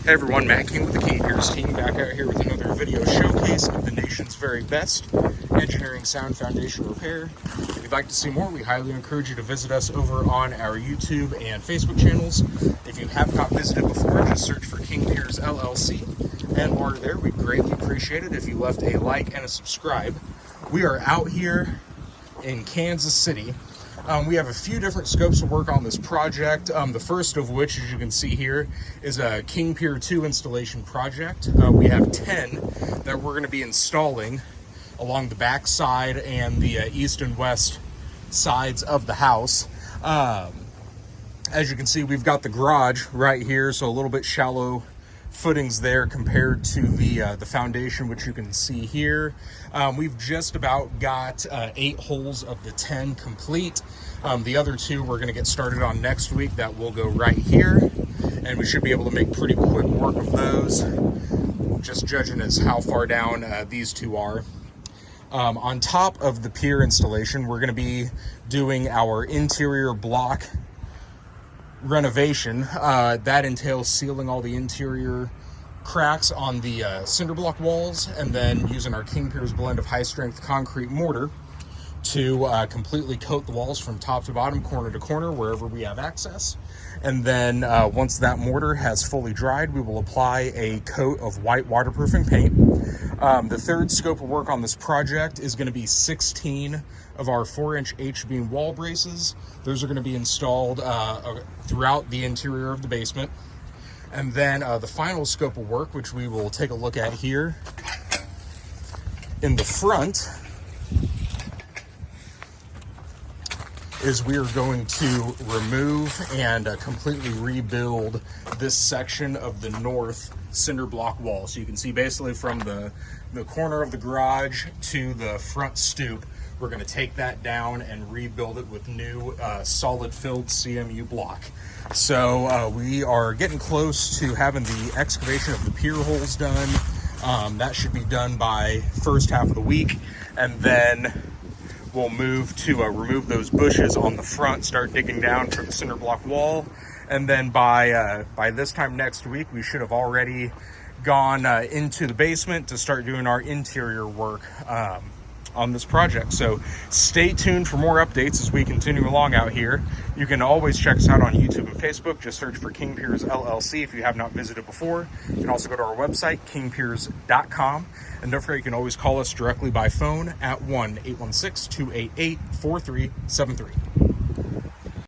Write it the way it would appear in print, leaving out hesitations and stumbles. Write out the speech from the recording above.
Hey everyone, Matt King with the King Piers team, back out here with another video showcase of the nation's very best engineering sound foundation repair. If you'd like to see more, we highly encourage you to visit us over on our YouTube and Facebook channels. If you have not visited before, just search for King Piers LLC. And while you're there, we'd greatly appreciate it if you left a like and a subscribe. We are out here in Kansas City. We have a few different scopes of work on this project. The first of which, as you can see here, is a King Pier 2 installation project. We have 10 that we're going to be installing along the back side and the east and west sides of the house. As you can see, we've got the garage right here, so a little bit shallow footings there compared to the foundation, which you can see here. We've just about got 8 holes of the 10 complete. The other 2 we're going to get started on next week. That will go right here, and we should be able to make pretty quick work of those, just judging as how far down these 2 are. On top of the pier installation, we're going to be doing our interior block renovation. That entails sealing all the interior cracks on the cinder block walls, and then using our King Piers blend of high strength concrete mortar to completely coat the walls from top to bottom, corner to corner, wherever we have access. And then once that mortar has fully dried, we will apply a coat of white waterproofing paint. The third scope of work on this project is going to be 16 of our 4-inch H-beam wall braces. Those are going to be installed throughout the interior of the basement. And then the final scope of work, which we will take a look at here in the front, is we are going to remove and completely rebuild this section of the north cinder block wall. So you can see basically from the corner of the garage to the front stoop, we're going to take that down and rebuild it with new solid filled CMU block. So we are getting close to having the excavation of the pier holes done. That should be done by first half of the week, and then we'll move to remove those bushes on the front, start digging down for the cinder block wall, and then by this time next week, we should have already gone into the basement to start doing our interior work on this project. So stay tuned for more updates as we continue along out here. You can always check us out on YouTube and Facebook. Just search for King Piers LLC if you have not visited before. You can also go to our website, kingpiers.com. And don't forget, you can always call us directly by phone at 1-816-288-4373.